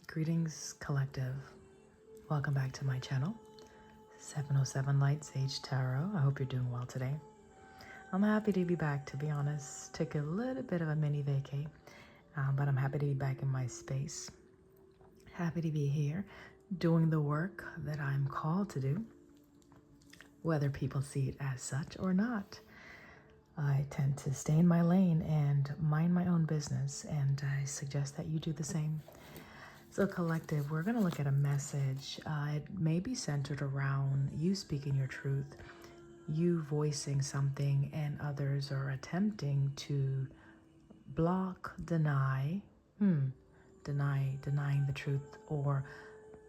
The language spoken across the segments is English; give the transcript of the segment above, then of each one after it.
Greetings, collective. Welcome back to my channel, 707 Light Sage Tarot. I hope you're doing well today. I'm happy to be back, to be honest. Took a little bit of a mini vacay, but I'm happy to be back in my space. Happy to be here doing the work that I'm called to do, whether people see it as such or not. I tend to stay in my lane and mind my own business, and I suggest that you do the same. So, collective, we're going to look at a message. It may be centered around you speaking your truth, you voicing something, and others are attempting to block, denying the truth, or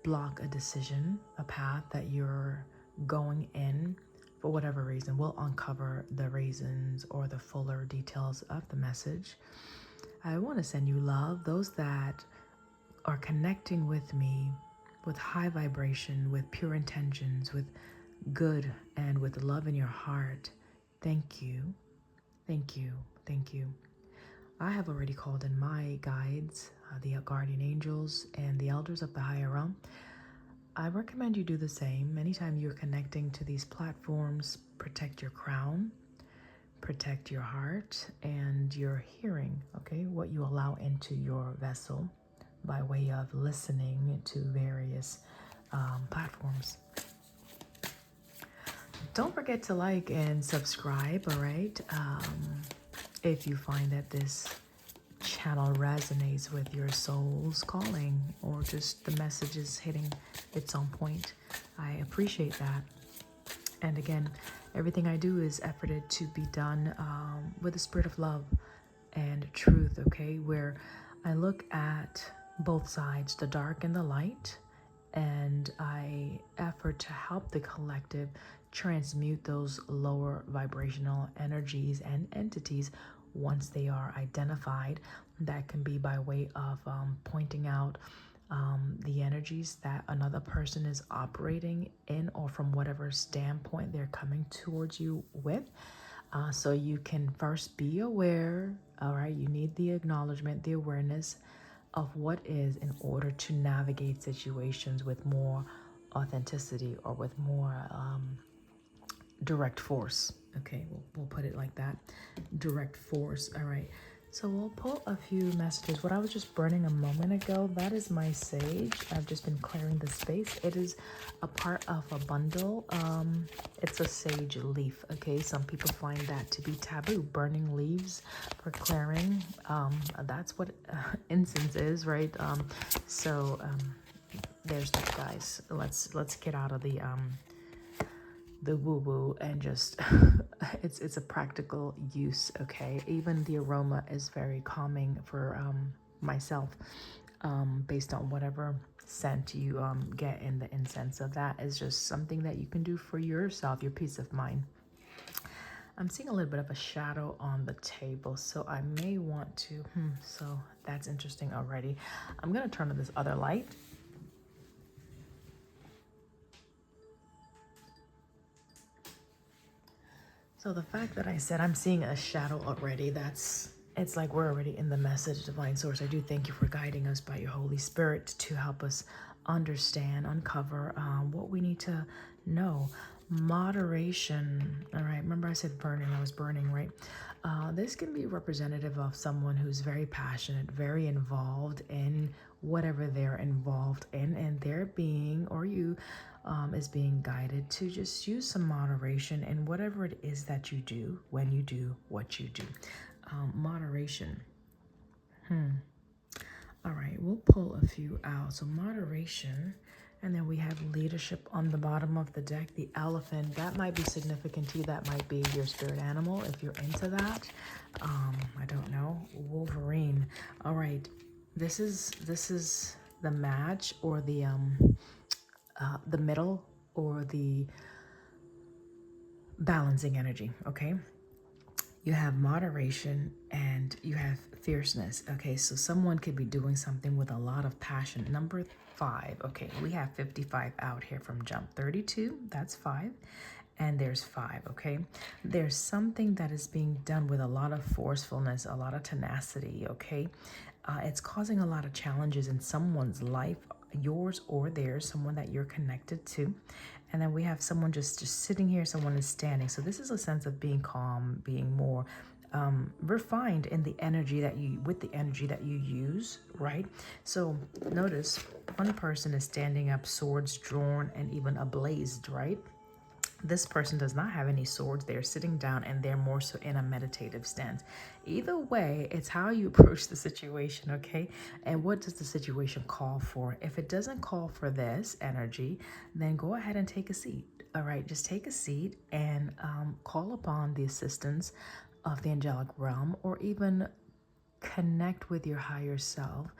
block a decision, a path that you're going in for whatever reason. We'll uncover the reasons or the fuller details of the message. I want to send you love, those that are connecting with me with high vibration, with pure intentions, with good, and with love in your heart. Thank you. Thank you. Thank you. I have already called in my guides, the guardian angels, and the elders of the higher realm. I recommend you do the same. Anytime you're connecting to these platforms, protect your crown, protect your heart, and your hearing, okay? What you allow into your vessel by way of listening to various platforms. Don't forget to like and subscribe, all right? If you find that this channel resonates with your soul's calling or just the message is hitting its own point, I appreciate that. And again, everything I do is efforted to be done with a spirit of love and truth, okay? Where I look at both sides, the dark and the light, and I effort to help the collective transmute those lower vibrational energies and entities once they are identified. That can be by way of pointing out the energies that another person is operating in, or from whatever standpoint they're coming towards you with. So you can first be aware, all right? You need the acknowledgement, the awareness of what is, in order to navigate situations with more authenticity or with more direct force. Okay, we'll put it like that. Direct force, all right? So we'll pull a few messages. What I was just burning a moment ago, that is my sage. I've just been clearing the space. It is a part of a bundle. It's a sage leaf, okay? Some people find that to be taboo, burning leaves for clearing. That's what incense is, right? There's that, guys. Let's get out of the woo-woo and just it's a practical use, okay? Even the aroma is very calming for myself, based on whatever scent you get in the incense. So that is just something that you can do for yourself, your peace of mind. I'm seeing a little bit of a shadow on the table, so I may want to so that's interesting already. I'm gonna turn on this other light. So the fact that I said I'm seeing a shadow already, it's like we're already in the message, Divine Source. I do thank you for guiding us by your Holy Spirit to help us understand, uncover what we need to know. Moderation, all right? Remember I said burning, I was burning, right? This can be representative of someone who's very passionate, very involved in whatever they're involved in, and they're being, or you, is being guided to just use some moderation in whatever it is that you do when you do what you do. Moderation. All right, we'll pull a few out. So moderation, and then we have leadership on the bottom of the deck. The elephant, that might be significant to you. That might be your spirit animal if you're into that. I don't know. Wolverine. All right, this is the match, or the middle, or the balancing energy, okay? You have moderation and you have fierceness, okay? So someone could be doing something with a lot of passion. Number 5, okay, we have 55 out here from jump. 32, that's 5, and there's 5, okay? There's something that is being done with a lot of forcefulness, a lot of tenacity, okay? It's causing a lot of challenges in someone's life, yours or theirs, someone that you're connected to. And then we have someone just sitting here, someone is standing. So this is a sense of being calm, being more refined in the energy that you use, right? So notice one person is standing up, swords drawn and even ablazed, right? This person does not have any swords. They're sitting down and they're more so in a meditative stance. Either way, it's how you approach the situation, okay? And what does the situation call for? If it doesn't call for this energy, then go ahead and take a seat. All right, just take a seat and call upon the assistance of the angelic realm, or even connect with your higher self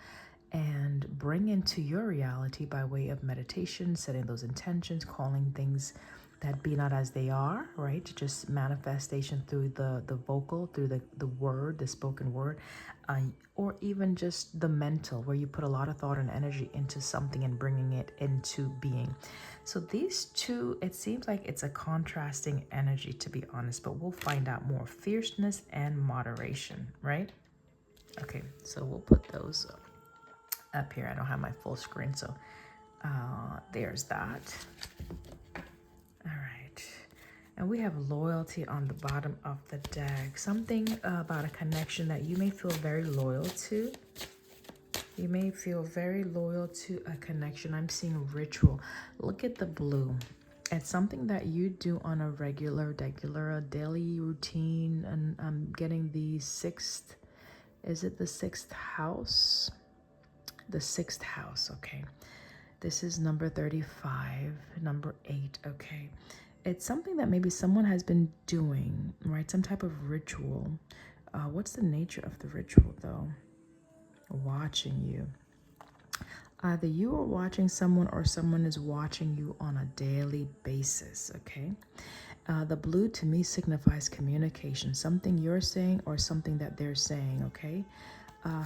and bring into your reality by way of meditation, setting those intentions, calling things that be not as they are, right? Just manifestation through the vocal, through the word, the spoken word, or even just the mental, where you put a lot of thought and energy into something and bringing it into being. So these two, it seems like it's a contrasting energy, to be honest, but we'll find out more. Fierceness and moderation, right? Okay, so we'll put those up here. I don't have my full screen, so there's that. All right, and we have loyalty on the bottom of the deck. Something about a connection that you may feel very loyal to. You may feel very loyal to a connection. I'm seeing ritual. Look at the blue. It's something that you do on a regular, daily routine. And I'm getting the sixth. Is it the sixth house? The sixth house, okay. This is number 35, number 8, okay. It's something that maybe someone has been doing, right? Some type of ritual. What's the nature of the ritual, though? Watching you. Either you are watching someone or someone is watching you on a daily basis, okay? The blue to me signifies communication, something you're saying or something that they're saying, okay?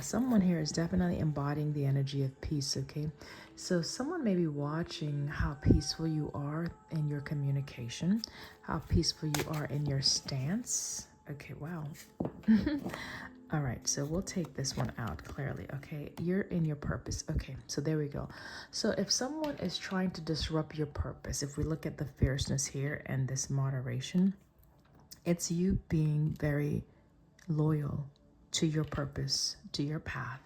Someone here is definitely embodying the energy of peace, okay? So someone may be watching how peaceful you are in your communication, how peaceful you are in your stance. Okay, wow. All right, so we'll take this one out clearly, okay? You're in your purpose. Okay, so there we go. So if someone is trying to disrupt your purpose, if we look at the fierceness here and this moderation, it's you being very loyal to your purpose, to your path.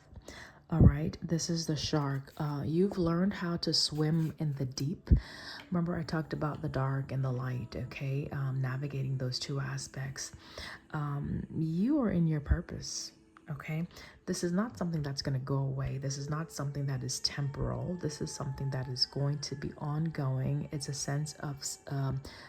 All right, this is the shark. You've learned how to swim in the deep. Remember, I talked about the dark and the light, okay? Navigating those two aspects. You are in your purpose, okay? This is not something that's going to go away. This is not something that is temporal. This is something that is going to be ongoing. It's a sense of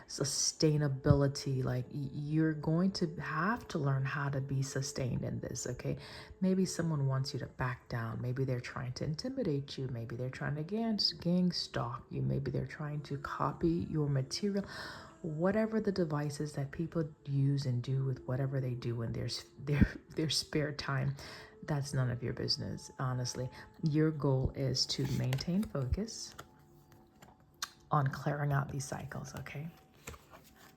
sustainability. Like you're going to have to learn how to be sustained in this, okay? Maybe someone wants you to back down. Maybe they're trying to intimidate you. Maybe they're trying to gang stalk you. Maybe they're trying to copy your material. Whatever the devices that people use and do with whatever they do in their spare time, that's none of your business, honestly. Your goal is to maintain focus on clearing out these cycles, okay?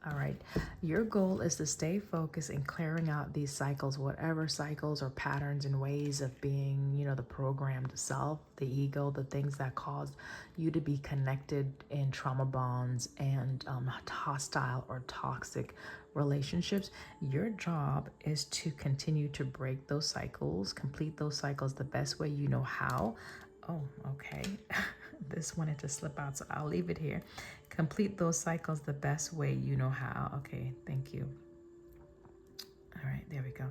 All right. Your goal is to stay focused in clearing out these cycles, whatever cycles or patterns and ways of being, the programmed self, the ego, the things that caused you to be connected in trauma bonds and hostile or toxic relationships. Your job is to continue to break those cycles, complete those cycles the best way you know how. Oh, okay. This wanted to slip out, so I'll leave it here. Complete those cycles the best way you know how. Okay, thank you. All right, there we go.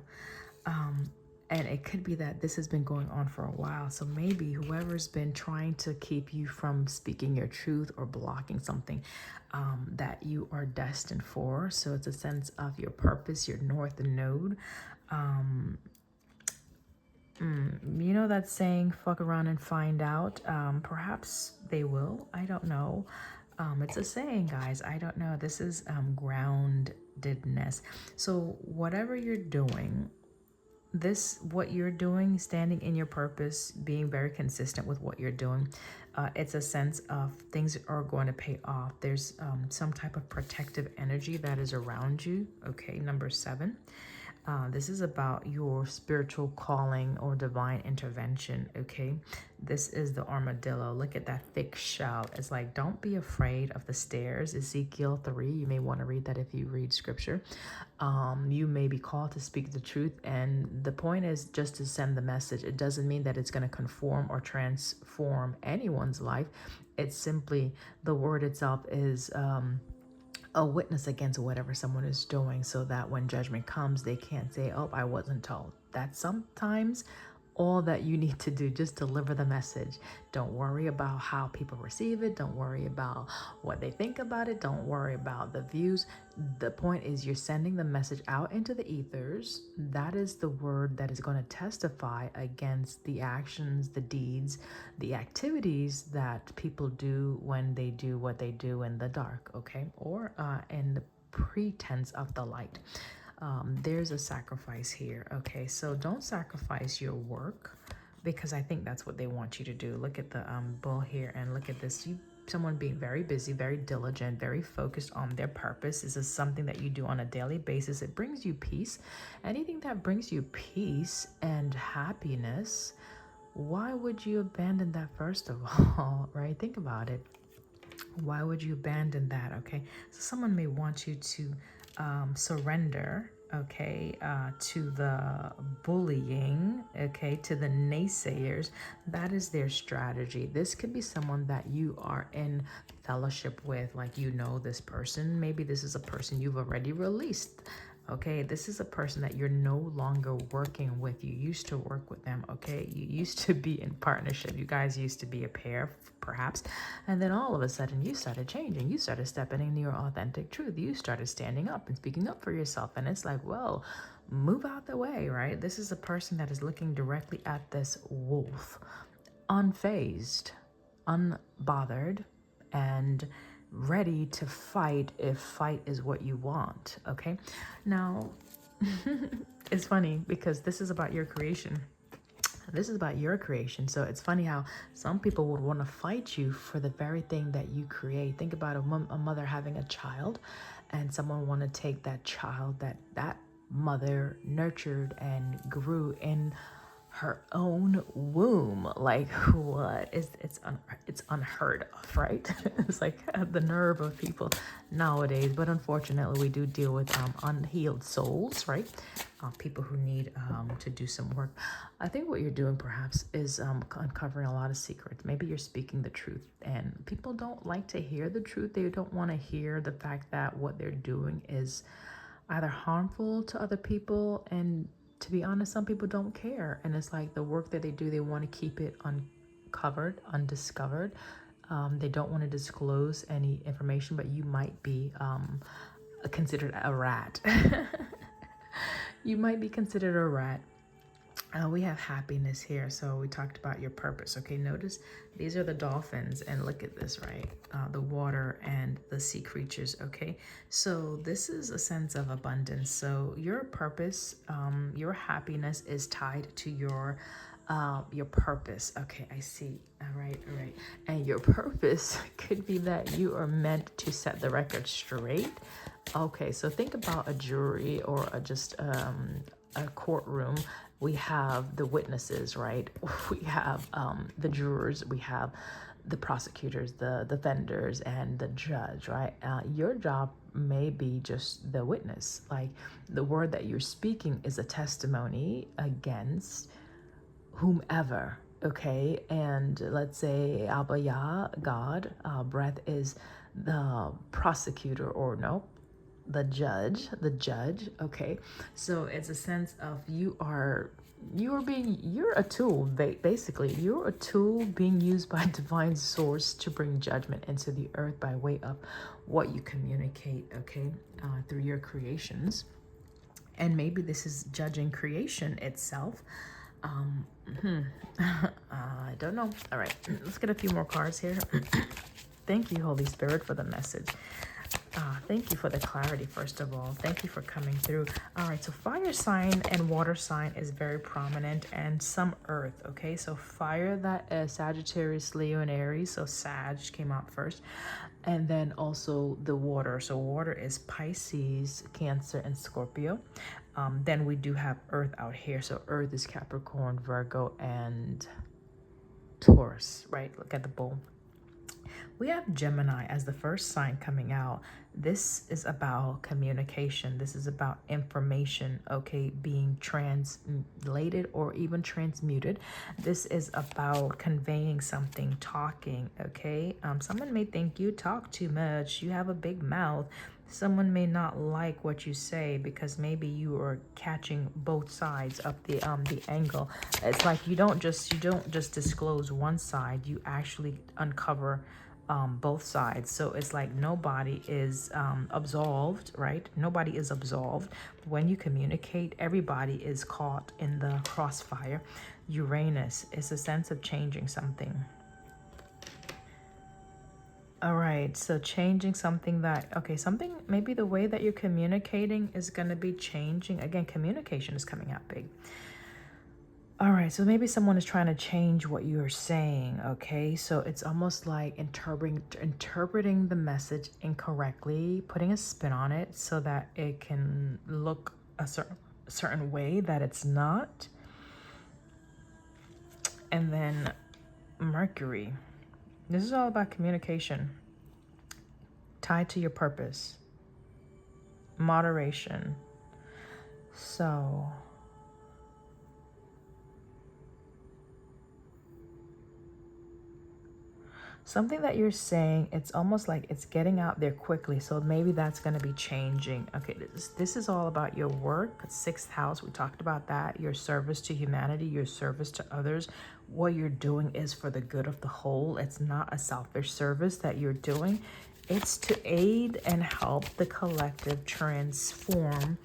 And it could be that this has been going on for a while. So maybe whoever's been trying to keep you from speaking your truth or blocking something that you are destined for. So it's a sense of your purpose, your north node. You know that saying, fuck around and find out? Perhaps they will. I don't know. It's a saying, guys. I don't know. This is groundedness. So whatever you're doing, what you're doing, standing in your purpose, being very consistent with what you're doing, it's a sense of things are going to pay off. There's some type of protective energy that is around you. Okay, number 7. This is about your spiritual calling or divine intervention, okay? This is the armadillo. Look at that thick shell. It's like, don't be afraid of the stairs. Ezekiel 3, you may want to read that if you read scripture. You may be called to speak the truth, and the point is just to send the message. It doesn't mean that it's going to conform or transform anyone's life. It's simply the word itself is a witness against whatever someone is doing, so that when judgment comes, they can't say, oh, I wasn't told. That's sometimes all that you need to do. Just deliver the message. Don't worry about how people receive it. Don't worry about what they think about it. Don't worry about the views. The point is, you're sending the message out into the ethers. That is the word that is going to testify against the actions, the deeds, the activities that people do when they do what they do in the dark, okay? Or in the pretense of the light. There's a sacrifice here, okay? So don't sacrifice your work, because I think that's what they want you to do. Look at the bull here, and look at this. Someone being very busy, very diligent, very focused on their purpose. This is something that you do on a daily basis. It brings you peace. Anything that brings you peace and happiness, why would you abandon that first of all, right? Think about it. Why would you abandon that, okay? So someone may want you to surrender, okay, to the bullying, okay, to the naysayers. That is their strategy. This could be someone that you are in fellowship with, like you know this person. Maybe this is a person you've already released. Okay, this is a person that you're no longer working with. You used to work with them, okay? You used to be in partnership. You guys used to be a pair, perhaps. And then all of a sudden, you started changing. You started stepping into your authentic truth. You started standing up and speaking up for yourself. And it's like, well, move out the way, right? This is a person that is looking directly at this wolf, unfazed, unbothered, and ready to fight if fight is what you want, okay? Now, it's funny because this is about your creation. This is about your creation. So it's funny how some people would want to fight you for the very thing that you create. Think about a mother having a child, and someone want to take that child that mother nurtured and grew in her own womb. Like, what? It's unheard of, right? It's like the nerve of people nowadays. But unfortunately, we do deal with unhealed souls, right? People who need to do some work. I think what you're doing perhaps is uncovering a lot of secrets. Maybe you're speaking the truth, and people don't like to hear the truth. They don't want to hear the fact that what they're doing is either harmful to other people, and to be honest, some people don't care. And it's like the work that they do, they want to keep it uncovered, undiscovered. They don't want to disclose any information, but you might be considered a rat. You might be considered a rat. We have happiness here. So we talked about your purpose. Okay, notice these are the dolphins, and look at this, right? The water and the sea creatures. Okay, so this is a sense of abundance. So your purpose, your happiness is tied to your purpose. Okay, I see. All right. And your purpose could be that you are meant to set the record straight. Okay, so think about a jury or just a courtroom. We have the witnesses, right? We have the jurors, we have the prosecutors, the defenders, and the judge, right? Your job may be just the witness. Like, the word that you're speaking is a testimony against whomever, okay? And let's say Abba Yah, God, breath is the prosecutor, or no, the judge, okay? So it's a sense of you're a tool, basically. You're a tool being used by divine source to bring judgment into the earth by way of what you communicate, okay, through your creations. And maybe this is judging creation itself. I don't know. All right, let's get a few more cards here. Thank you, Holy Spirit, for the message. Thank you for the clarity, first of all. Thank you for coming through. All right, so fire sign and water sign is very prominent, and some earth, okay? So fire, that is Sagittarius, Leo, and Aries. So Sag came out first. And then also the water. So water is Pisces, Cancer, and Scorpio. Then we do have Earth out here. So Earth is Capricorn, Virgo, and Taurus, right? Look at the bull. We have Gemini as the first sign coming out. This is about communication. This is about information, okay, being translated or even transmuted. This is about conveying something, talking, okay? Someone may think you talk too much. You have a big mouth. Someone may not like what you say because maybe you are catching both sides of the angle. It's like you don't just disclose one side. You actually uncover both sides. So it's like nobody is absolved, right? Nobody is absolved. When you communicate, everybody is caught in the crossfire. Uranus is a sense of changing something. All right, so changing something that, okay, something, maybe the way that you're communicating is going to be changing. Again, communication is coming out big. All right, so maybe someone is trying to change what you're saying, okay? So it's almost like interpreting the message incorrectly, putting a spin on it so that it can look a certain way that it's not. And then Mercury. This is all about communication, tied to your purpose, moderation. So something that you're saying, it's almost like it's getting out there quickly. So maybe that's going to be changing. Okay, this is all about your work. 6th house, we talked about that. Your service to humanity, your service to others. What you're doing is for the good of the whole. It's not a selfish service that you're doing. It's to aid and help the collective transform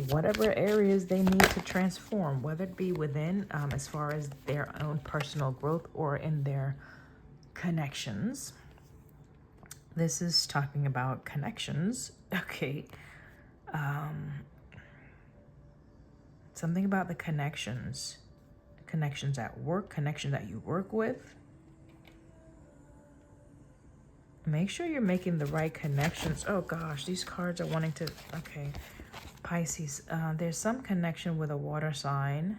whatever areas they need to transform, whether it be within as far as their own personal growth or in their connections. This is talking about connections. Okay. Something about the connections at work, connections that you work with. Make sure you're making the right connections. Oh gosh, these cards are wanting to, okay. Pisces, there's some connection with a water sign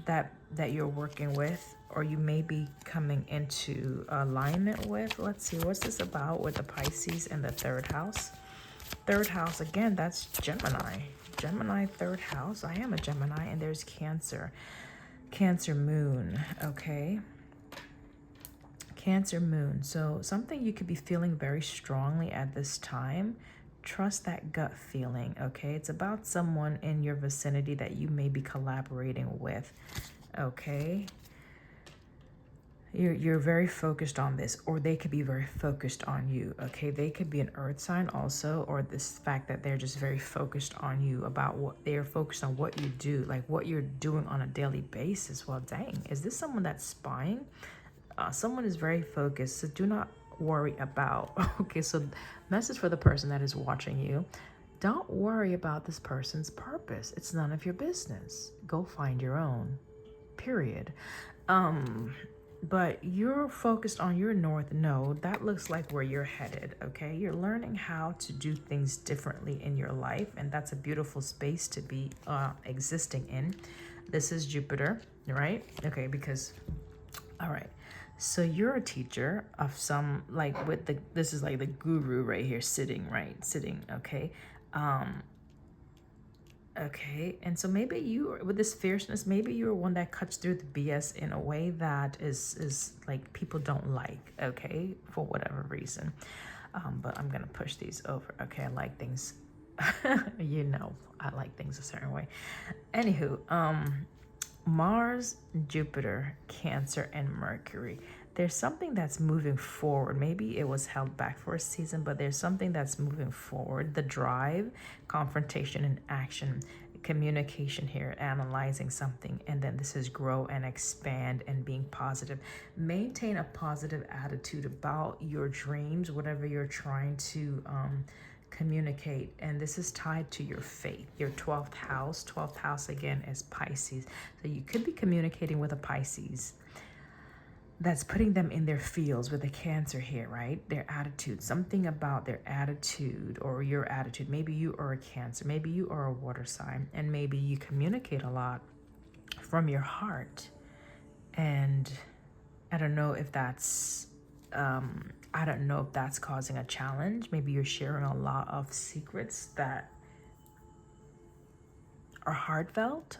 that you're working with, or you may be coming into alignment with. Let's see, what's this about with the Pisces and the 3rd house? 3rd house, again, that's Gemini. Gemini, 3rd house. I am a Gemini, and there's Cancer. Cancer moon, okay? Cancer moon. So something you could be feeling very strongly at this time. Trust that gut feeling, okay? It's about someone in your vicinity that you may be collaborating with, okay? You're very focused on this, or they could be very focused on you, okay? They could be an earth sign also, or this fact that they're just very focused on you, about what they're focused on, what you do, like what you're doing on a daily basis. Well, dang, is this someone that's spying? Someone is very focused, so do not worry about, okay, so message for the person that is watching you. Don't worry about this person's purpose. It's none of your business. Go find your own, period. But you're focused on your north node. That looks like where you're headed, okay? You're learning how to do things differently in your life, and that's a beautiful space to be existing in. This is Jupiter, right? Okay, because, all right. So you're a teacher of some, like with the, this is like the guru right here sitting, right? Sitting, okay? Okay, and so maybe you, with this fierceness, maybe you're one that cuts through the BS in a way that is like people don't like, okay, for whatever reason. But I'm gonna push these over. Okay, I like things, you know, I like things a certain way. Anywho, Mars, Jupiter, Cancer, and Mercury. There's something that's moving forward. Maybe it was held back for a season, but there's something that's moving forward. The drive, confrontation, and action, communication here, analyzing something. And then this is grow and expand and being positive. Maintain a positive attitude about your dreams, whatever you're trying to communicate. And this is tied to your faith, your 12th house. 12th house again is Pisces. So you could be communicating with a Pisces. that's putting them in their fields with the Cancer here, right? Their attitude, something about their attitude or your attitude. Maybe you are a Cancer, maybe you are a water sign, and maybe you communicate a lot from your heart. And I don't know if that's causing a challenge. Maybe you're sharing a lot of secrets that are heartfelt.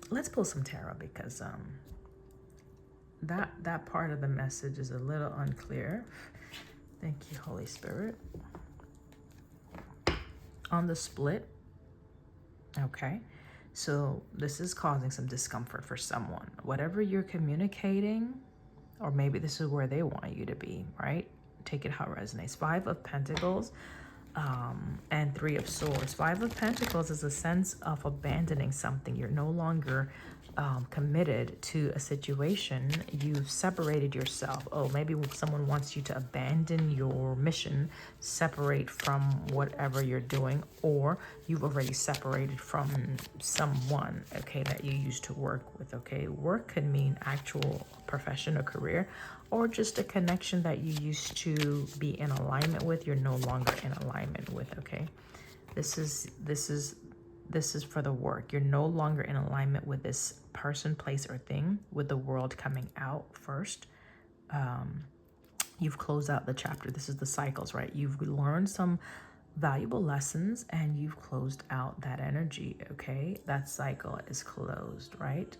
Let's pull some tarot because that part of the message is a little unclear. Thank you, Holy Spirit. On the split, okay, so this is causing some discomfort for someone. Whatever you're communicating, or maybe this is where they want you to be, right? Take it how it resonates. 5 of Pentacles and 3 of Swords. 5 of Pentacles is a sense of abandoning something. You're no longer committed to a situation. You've separated yourself. Oh, maybe someone wants you to abandon your mission, separate from whatever you're doing, or you've already separated from someone, okay, that you used to work with, okay? Work could mean actual profession or career, or just a connection that you used to be in alignment with, you're no longer in alignment with, okay? This is for the work. You're no longer in alignment with this person, place, or thing, with the world coming out first. You've closed out the chapter. This is the cycles, right? You've learned some valuable lessons and you've closed out that energy, okay? That cycle is closed, right?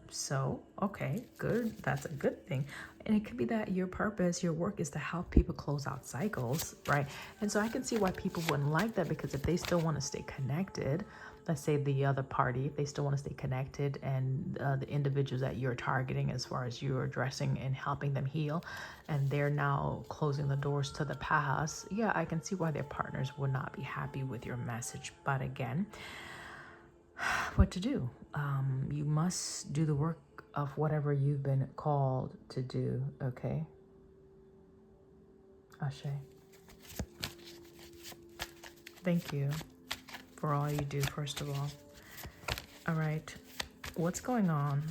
So, okay, good. That's a good thing. And it could be that your purpose, your work is to help people close out cycles, right? And so I can see why people wouldn't like that, because if they still want to stay connected, let's say the other party, if they still want to stay connected, and the individuals that you're targeting as far as you're addressing and helping them heal, and they're now closing the doors to the past, yeah, I can see why their partners would not be happy with your message. But again, what to do? You must do the work of whatever you've been called to do, okay? Ashe. Thank you for all you do, first of all. All right, what's going on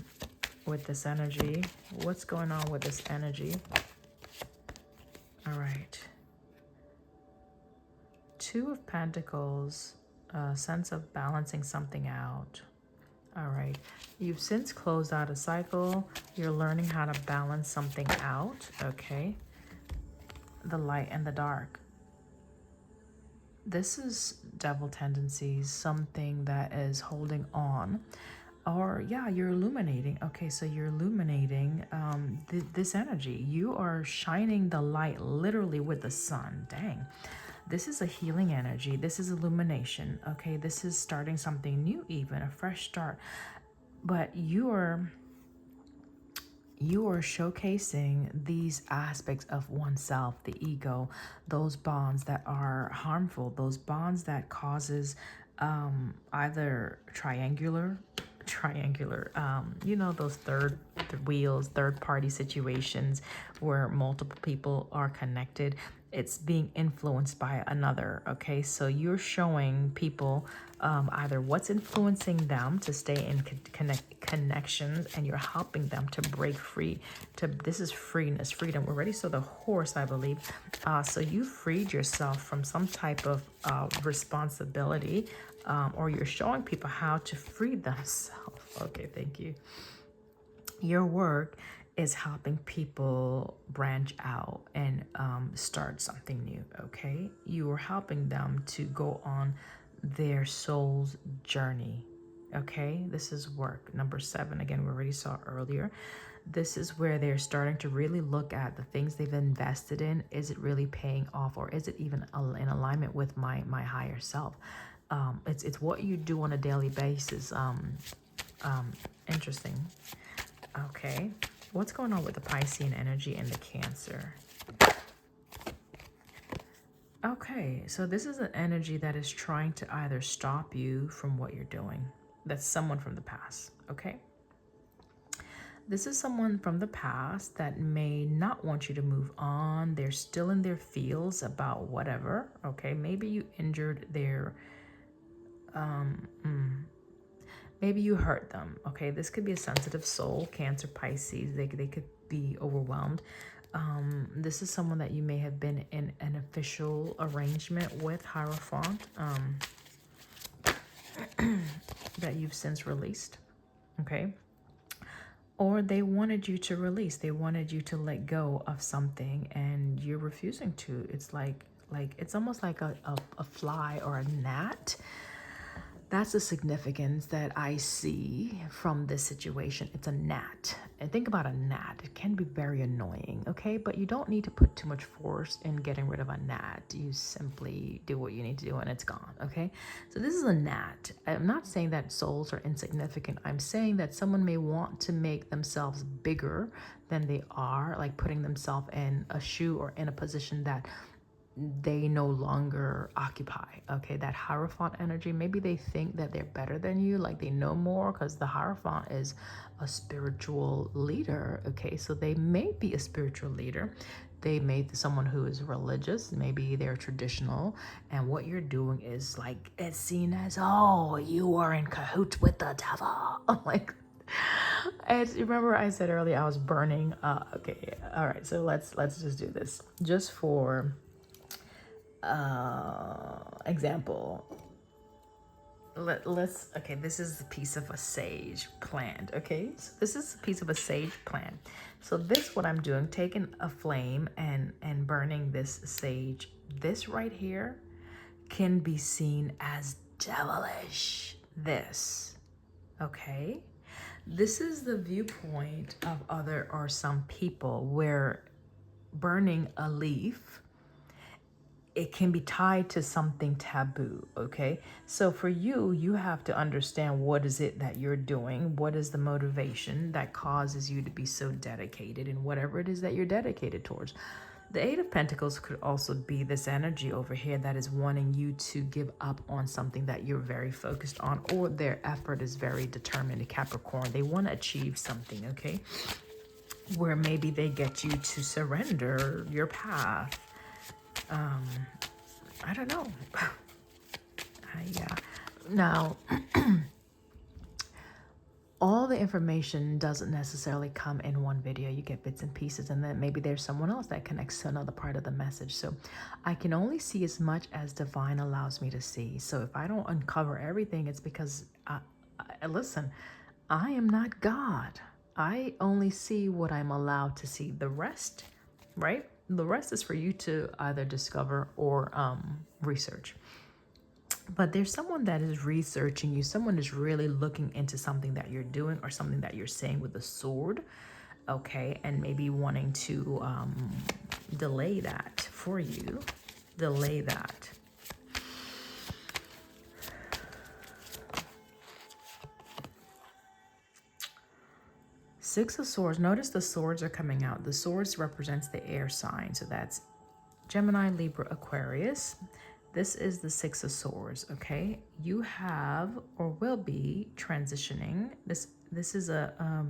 with this energy? What's going on with this energy? All right. 2 of Pentacles, a sense of balancing something out. All right, you've since closed out a cycle. You're learning how to balance something out, okay? The light and the dark. This is devil tendencies, something that is holding on. Or yeah, you're illuminating. Okay, so you're illuminating this energy. You are shining the light literally with the sun. Dang. This is a healing energy. This is illumination. Okay, this is starting something new, even a fresh start. But you are showcasing these aspects of oneself, the ego, those bonds that are harmful, those bonds that causes either triangular, you know, those third party situations where multiple people are connected. It's being influenced by another, okay? So you're showing people either what's influencing them to stay in connections, and you're helping them to break free. This is freeness, freedom. We already saw the horse, I believe. So you freed yourself from some type of responsibility, or you're showing people how to free themselves. Okay, thank you. Your work is helping people branch out and start something new, okay? You are helping them to go on their soul's journey, okay? This is work. Number 7, again, we already saw earlier. This is where they're starting to really look at the things they've invested in. Is it really paying off, or is it even in alignment with my higher self? It's what you do on a daily basis. Interesting. Okay. What's going on with the Piscean energy and the Cancer? Okay, so this is an energy that is trying to either stop you from what you're doing. That's someone from the past, okay? This is someone from the past that may not want you to move on. They're still in their feels about whatever, okay? Maybe you injured their maybe you hurt them. Okay, this could be a sensitive soul, Cancer, Pisces. They could be overwhelmed. This is someone that you may have been in an official arrangement with, Hierophant, that you've since released. Okay, or they wanted you to release. They wanted you to let go of something, and you're refusing to. It's like it's almost like a fly or a gnat. That's the significance that I see from this situation. It's a gnat. And think about a gnat. It can be very annoying, okay? But you don't need to put too much force in getting rid of a gnat. You simply do what you need to do and it's gone, okay? So this is a gnat. I'm not saying that souls are insignificant. I'm saying that someone may want to make themselves bigger than they are, like putting themselves in a shoe or in a position that they no longer occupy. Okay, that Hierophant energy, maybe they think that they're better than you, like they know more, because the Hierophant is a spiritual leader. Okay, so they may be a spiritual leader. They may be someone who is religious, maybe they're traditional, and what you're doing is like, it's seen as, oh, you are in cahoots with the devil. Like, and remember I said earlier I was burning. Okay, all right, so let's just do this just for example. Let's okay, this is a piece of a sage plant. Okay, so this is a piece of a sage plant. So this, what I'm doing, taking a flame and burning this sage, this right here can be seen as devilish. This, okay, this is the viewpoint of other or some people, where burning a leaf, it can be tied to something taboo, okay? So for you, you have to understand what is it that you're doing, what is the motivation that causes you to be so dedicated in whatever it is that you're dedicated towards. The Eight of Pentacles could also be this energy over here that is wanting you to give up on something that you're very focused on, or their effort is very determined, Capricorn. They want to achieve something, okay? Where maybe they get you to surrender your path. I don't know. Yeah. Now, all the information doesn't necessarily come in one video. You get bits and pieces, and then maybe there's someone else that connects to another part of the message. So I can only see as much as divine allows me to see. So if I don't uncover everything, it's because, listen, I am not God. I only see what I'm allowed to see. The rest, right? The rest is for you to either discover or research. But there's someone that is researching you. Someone is really looking into something that you're doing or something that you're saying with a sword, okay? And maybe wanting to delay that for you. Delay that. Six of Swords. Notice the swords are coming out. The swords represents the air sign. So that's Gemini, Libra, Aquarius. This is the Six of Swords, okay? You have or will be transitioning. This is a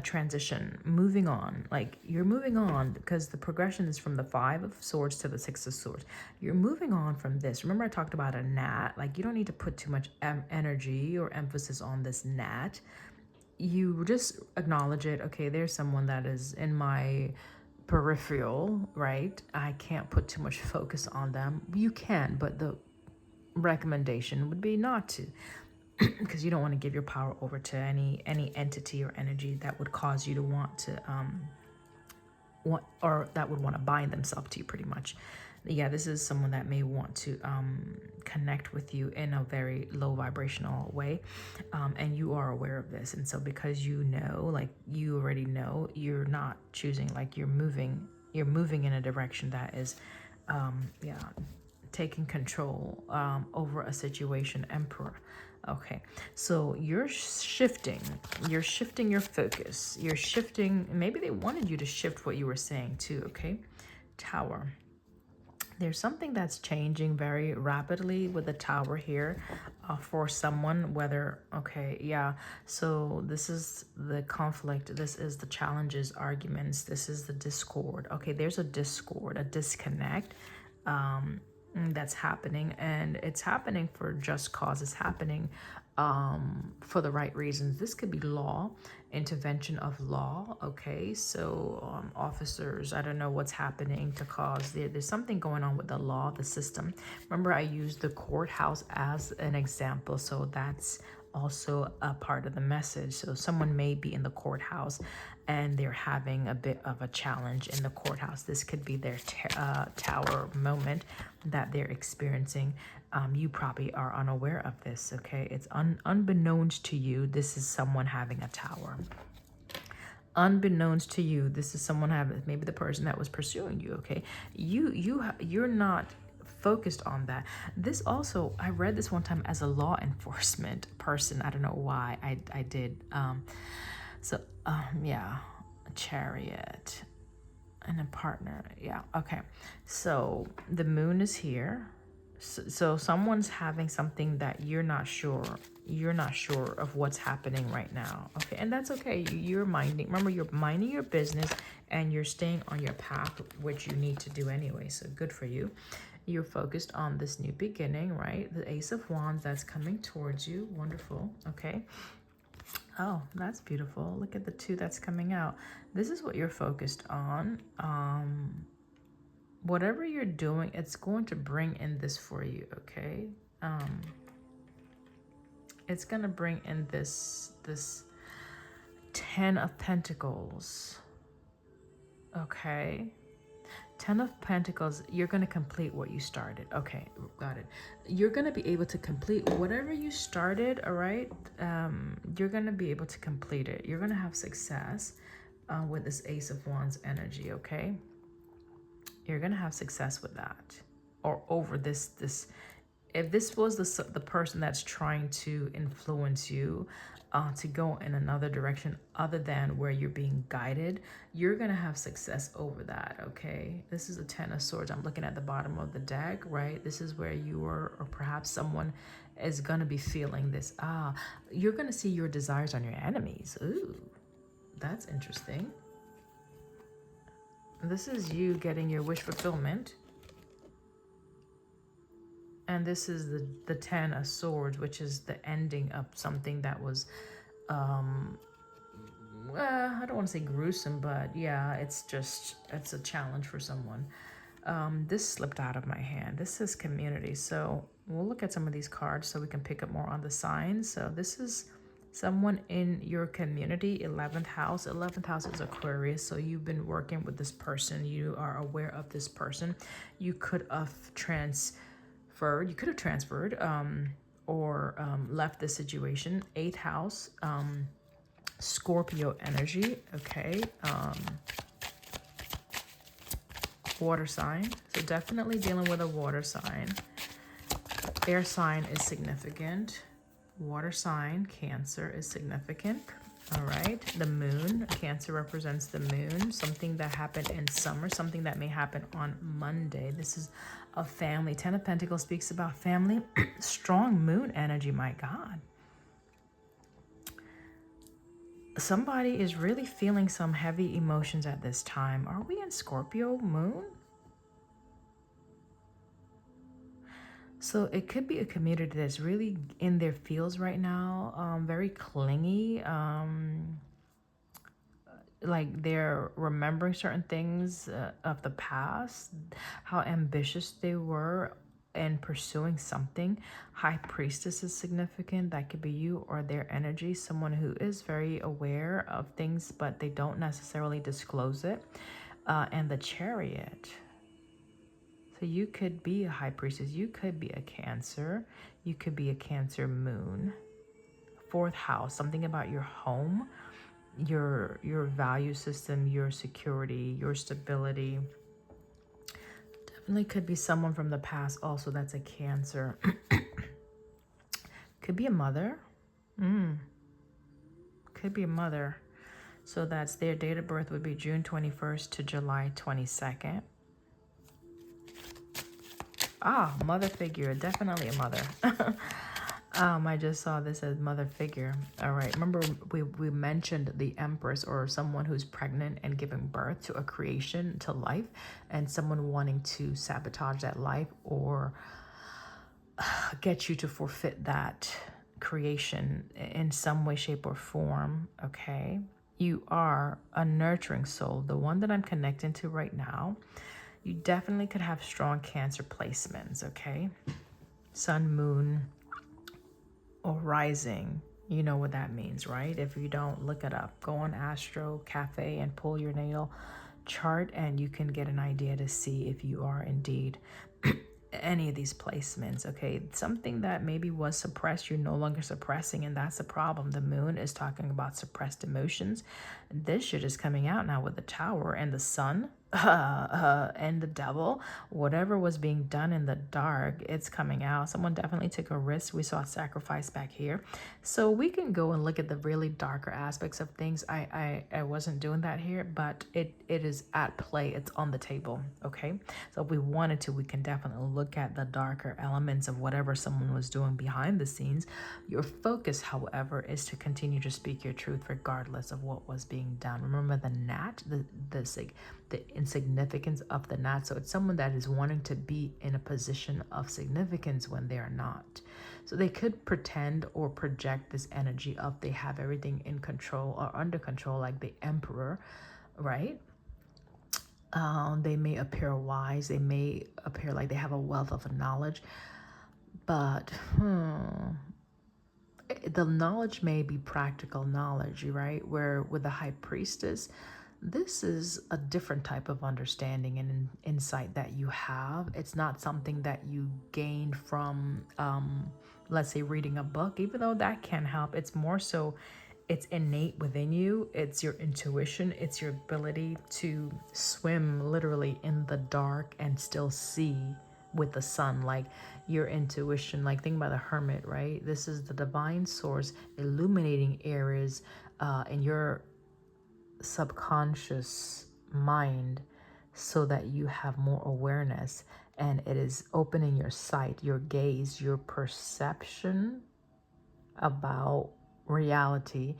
transition, moving on. Like, you're moving on because the progression is from the Five of Swords to the Six of Swords. You're moving on from this. Remember I talked about a gnat? Like, you don't need to put too much energy or emphasis on this gnat. You just acknowledge it. Okay, there's someone that is in my peripheral, right? I can't put too much focus on them. You can, but the recommendation would be not to, because you don't want to give your power over to any entity or energy that would cause you to want to that would want to bind themselves to you, pretty much. Yeah, this is someone that may want to connect with you in a very low vibrational way, and you are aware of this. And so because you know, like you already know, you're not choosing, like you're moving in a direction that is taking control over a situation. Emperor. Okay, so you're shifting your focus, you're shifting. Maybe they wanted you to shift what you were saying too. Okay, Tower. There's something that's changing very rapidly with the Tower here for someone, whether, okay, yeah. So this is the conflict. This is the challenges, arguments. This is the discord. Okay, there's a discord, a disconnect that's happening, and it's happening for just cause. It's happening for the right reasons. This could be law, intervention of law. Okay, so officers, I don't know what's happening to cause there's something going on with the law, the system. Remember, I used the courthouse as an example, so that's also a part of the message. So someone may be in the courthouse and they're having a bit of a challenge in the courthouse. This could be their tower moment that they're experiencing. You probably are unaware of this, okay? It's unbeknownst to you, this is someone having a tower. Unbeknownst to you, this is someone having, maybe the person that was pursuing you, okay? You're not focused on that. This also, I read this one time as a law enforcement person. I don't know why I did. Yeah, a chariot and a partner. Yeah, okay. So the moon is here. So someone's having something that you're not sure of what's happening right now. Okay, and that's okay. You're minding your business and you're staying on your path, which you need to do anyway. So good for you. You're focused on this new beginning, right? The Ace of Wands that's coming towards you. Wonderful. Okay. Oh, that's beautiful. Look at the 2 that's coming out. This is what you're focused on. Whatever you're doing, it's going to bring in this for you, okay? It's going to bring in this 10 of Pentacles, okay? 10 of Pentacles, you're going to complete what you started. Okay, got it. You're going to be able to complete whatever you started, all right? You're going to be able to complete it. You're going to have success with this Ace of Wands energy, okay? You're going to have success with that. Or over this. If this was the person that's trying to influence you to go in another direction other than where you're being guided, you're going to have success over that, okay? This is a 10 of Swords. I'm looking at the bottom of the deck, right? This is where you are, or perhaps someone is going to be feeling this. You're going to see your desires on your enemies. Ooh, that's interesting. This is you getting your wish fulfillment. And this is the 10 of Swords, which is the ending of something that was, I don't want to say gruesome, but yeah, it's a challenge for someone. This slipped out of my hand. This is community. So we'll look at some of these cards so we can pick up more on the signs. So this is someone in your community, 11th house. 11th house is Aquarius. So you've been working with this person. You are aware of this person. You could have transferred or left the situation. 8th house, Scorpio energy, okay? Water sign, so definitely dealing with a water sign. Air sign is significant. Water sign, Cancer, is significant. All right, the moon, Cancer represents the moon, something that happened in summer, something that may happen on Monday. This is a family. 10 of Pentacles speaks about family. Strong moon energy, my God. Somebody is really feeling some heavy emotions at this time. Are we in Scorpio moon? So it could be a community that's really in their feels right now, very clingy, like they're remembering certain things of the past, how ambitious they were in pursuing something. High Priestess is significant. That could be you or their energy, someone who is very aware of things, but they don't necessarily disclose it. And the Chariot. So you could be a High Priestess. You could be a Cancer. You could be a Cancer moon. 4th house, something about your home, your value system, your security, your stability. Definitely could be someone from the past also that's a Cancer. Could be a mother. Could be a mother. So that's their date of birth would be June 21st to July 22nd. Mother figure, definitely a mother. I just saw this as mother figure. All right, remember we mentioned the Empress, or someone who's pregnant and giving birth to a creation, to life, and someone wanting to sabotage that life or get you to forfeit that creation in some way, shape, or form, okay? You are a nurturing soul. The one that I'm connecting to right now, you definitely could have strong Cancer placements, okay? Sun, moon, or rising. You know what that means, right? If you don't, look it up. Go on Astro Cafe and pull your natal chart, and you can get an idea to see if you are indeed any of these placements. Okay, something that maybe was suppressed, you're no longer suppressing, and that's the problem. The moon is talking about suppressed emotions. This shit is coming out now with the Tower and the Sun. And the devil, whatever was being done in the dark, it's coming out. Someone definitely took a risk. We saw sacrifice back here, so we can go and look at the really darker aspects of things. I wasn't doing that here, but it is at play. It's on the table. Okay, so if we wanted to, we can definitely look at the darker elements of whatever someone was doing behind the scenes. Your focus, however, is to continue to speak your truth regardless of what was being done. Remember the gnat, the insignificance of the gnat. So it's someone that is wanting to be in a position of significance when they are not. So they could pretend or project this energy of they have everything in control or under control, like the emperor, right? They may appear wise. They may appear like they have a wealth of knowledge, but the knowledge may be practical knowledge, right? Where with the high priestess, this is a different type of understanding and insight that you have. It's not something that you gain from, let's say, reading a book, even though that can help. It's more so, it's innate within you. It's your intuition. It's your ability to swim literally in the dark and still see with the sun, like your intuition. Like, think about the hermit, right? This is the divine source illuminating areas in your subconscious mind so that you have more awareness, and it is opening your sight, your gaze, your perception about reality.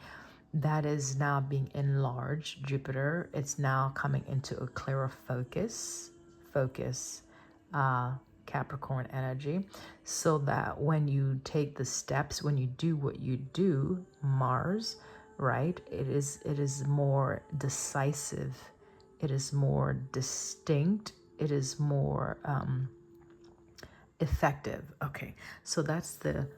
That is now being enlarged. Jupiter, it's now coming into a clearer focus Capricorn energy, so that when you take the steps, when you do what you do, Mars, right, it is more decisive, it is more distinct, it is more effective. Okay, so that's the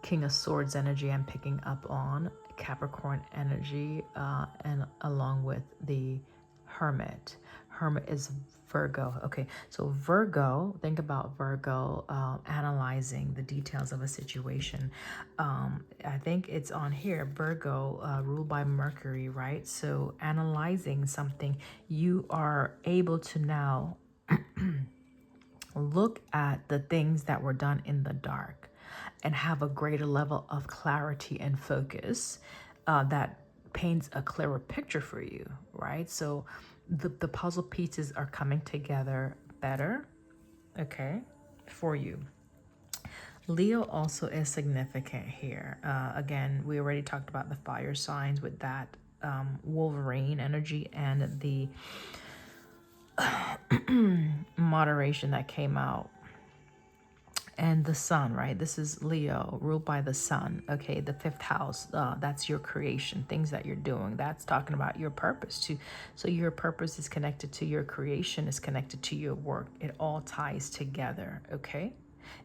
King of Swords energy I'm picking up on, Capricorn energy, and along with the Hermit. Hermit is Virgo. Okay, so Virgo, think about Virgo analyzing the details of a situation. I think it's on here, Virgo, ruled by Mercury, right? So analyzing something, you are able to now look at the things that were done in the dark and have a greater level of clarity and focus that paints a clearer picture for you, right? So the puzzle pieces are coming together better, okay, for you. Leo also is significant here. Again, we already talked about the fire signs with that Wolverine energy and the moderation that came out. And the sun, right? This is Leo, ruled by the sun. Okay, the fifth house, that's your creation, things that you're doing. That's talking about your purpose too. So your purpose is connected to your creation, is connected to your work. It all ties together, okay?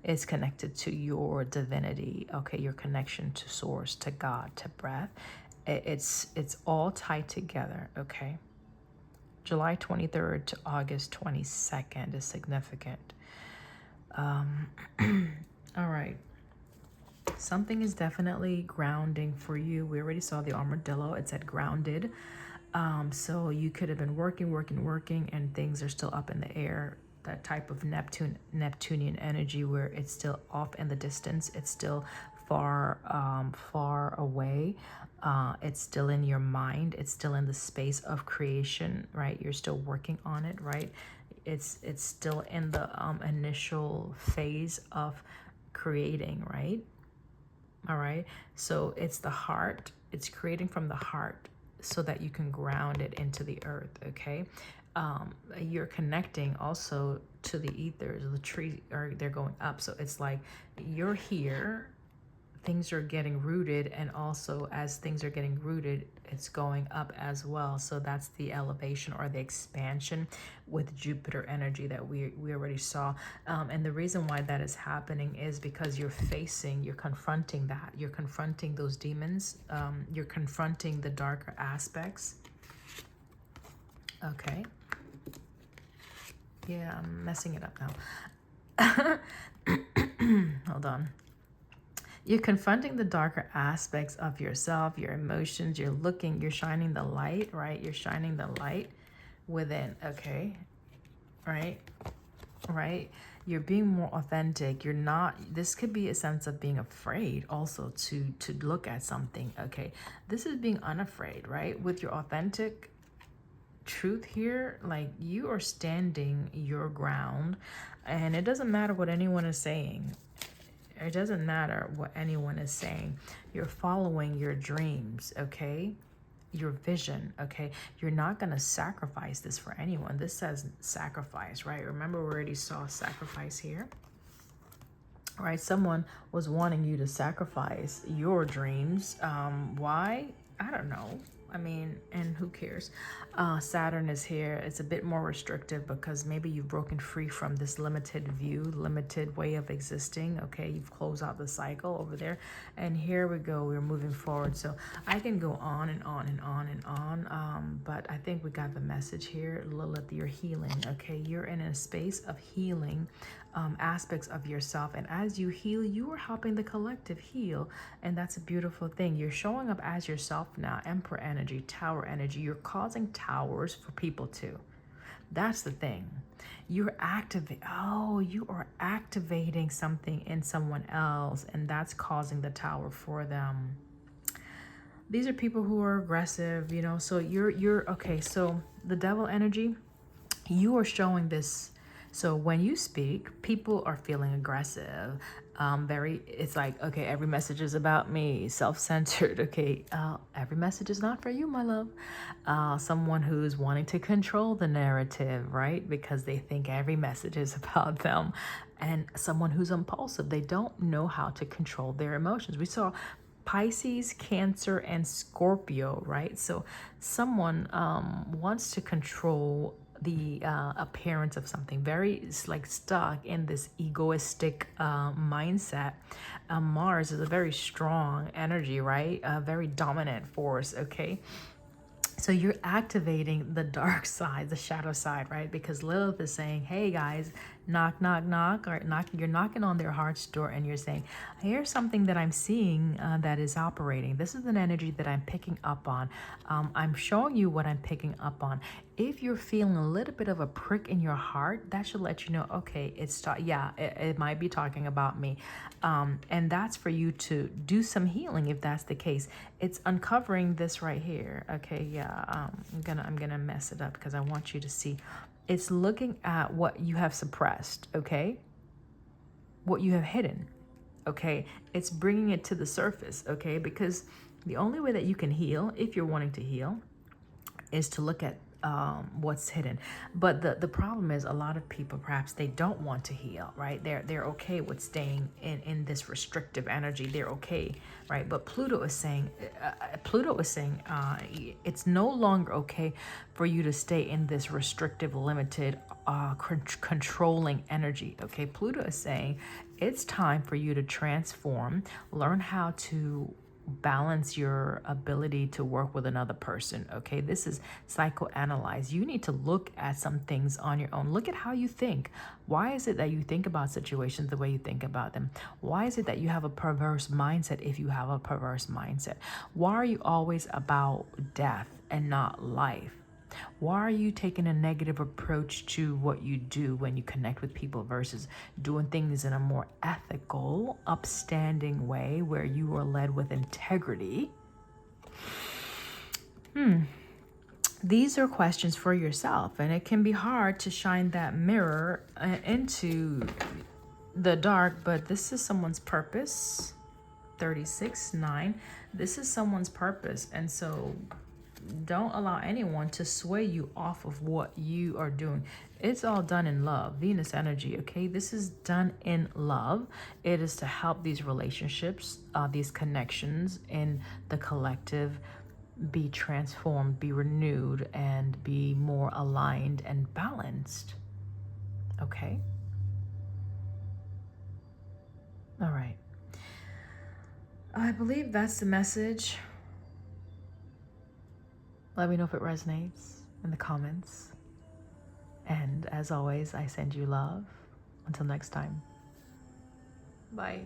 It's connected to your divinity, okay? Your connection to source, to God, to breath. It's all tied together, okay? July 23rd to August 22nd is significant. All right, something is definitely grounding for you. We already saw the armadillo. It said grounded. So you could have been working, and things are still up in the air. That type of Neptunian energy where it's still off in the distance. It's still far away. It's still in your mind. It's still in the space of creation, right? You're still working on it, right? It's still in the initial phase of creating, right? All right, so it's the heart. It's creating from the heart so that you can ground it into the earth, okay? You're connecting also to the ethers. The tree, they're going up, so it's like you're here things are getting rooted, and also as things are getting rooted, it's going up as well. So that's the elevation or the expansion with Jupiter energy that we already saw. And the reason why that is happening is because you're confronting that. You're confronting those demons. You're confronting the darker aspects. Okay. Yeah, I'm messing it up now. Hold on. You're confronting the darker aspects of yourself, your emotions. You're shining the light, right? You're shining the light within, okay? Right? You're being more authentic. You're not, this could be a sense of being afraid also to look at something, okay? This is being unafraid, right? With your authentic truth here, like you are standing your ground, and it doesn't matter what anyone is saying. It doesn't matter what anyone is saying. You're following your dreams, okay? Your vision, okay? You're not going to sacrifice this for anyone. This says sacrifice, right? Remember, we already saw sacrifice here. All right, someone was wanting you to sacrifice your dreams. Why? I don't know. I mean, and who cares? Saturn is here. It's a bit more restrictive because maybe you've broken free from this limited view, limited way of existing. Okay, you've closed out the cycle over there. And here we go. We're moving forward. So I can go on and on and on and on. But I think we got the message here. Lilith, you're healing. Okay, you're in a space of healing aspects of yourself, and as you heal, you are helping the collective heal, and that's a beautiful thing. You're showing up as yourself now. Emperor energy, tower energy. You're causing towers for people too. That's the thing. You are activating something in someone else, and that's causing the tower for them. These are people who are aggressive, you know. So you're okay. So the devil energy, you are showing this. So when you speak, people are feeling aggressive. It's like, okay, every message is about me, self-centered. Okay, every message is not for you, my love. Someone who's wanting to control the narrative, right? Because they think every message is about them. And someone who's impulsive, they don't know how to control their emotions. We saw Pisces, Cancer, and Scorpio, right? So someone wants to control the appearance of something, very like stuck in this egoistic mindset. Mars is a very strong energy, right? A very dominant force, okay? So you're activating the dark side, the shadow side, right? Because Lilith is saying, hey guys, knock, knock, knock, or you're knocking on their heart's door and you're saying, here's something that I'm seeing that is operating. This is an energy that I'm picking up on. I'm showing you what I'm picking up on. If you're feeling a little bit of a prick in your heart, that should let you know, okay, it might be talking about me. And that's for you to do some healing if that's the case. It's uncovering this right here. Okay, yeah, I'm gonna mess it up because I want you to see. It's looking at what you have suppressed, okay? What you have hidden, okay? It's bringing it to the surface, okay? Because the only way that you can heal, if you're wanting to heal, is to look at what's hidden. But the problem is a lot of people, perhaps they don't want to heal, right? They're okay with staying in this restrictive energy. They're okay, right? But Pluto is saying it's no longer okay for you to stay in this restrictive, limited, controlling energy. Okay, Pluto is saying it's time for you to transform, learn how to balance your ability to work with another person. Okay, this is psychoanalyze. You need to look at some things on your own. Look at how you think. Why is it that you think about situations the way you think about them? Why is it that you have a perverse mindset if you have a perverse mindset? Why are you always about death and not life? Why are you taking a negative approach to what you do when you connect with people versus doing things in a more ethical, upstanding way where you are led with integrity? These are questions for yourself, and it can be hard to shine that mirror into the dark, but this is someone's purpose. 36, 9. This is someone's purpose, and so don't allow anyone to sway you off of what you are doing. It's all done in love. Venus energy, okay? This is done in love. It is to help these relationships, these connections in the collective be transformed, be renewed, and be more aligned and balanced. Okay? All right. I believe that's the message. Let me know if it resonates in the comments. And as always, I send you love. Until next time. Bye.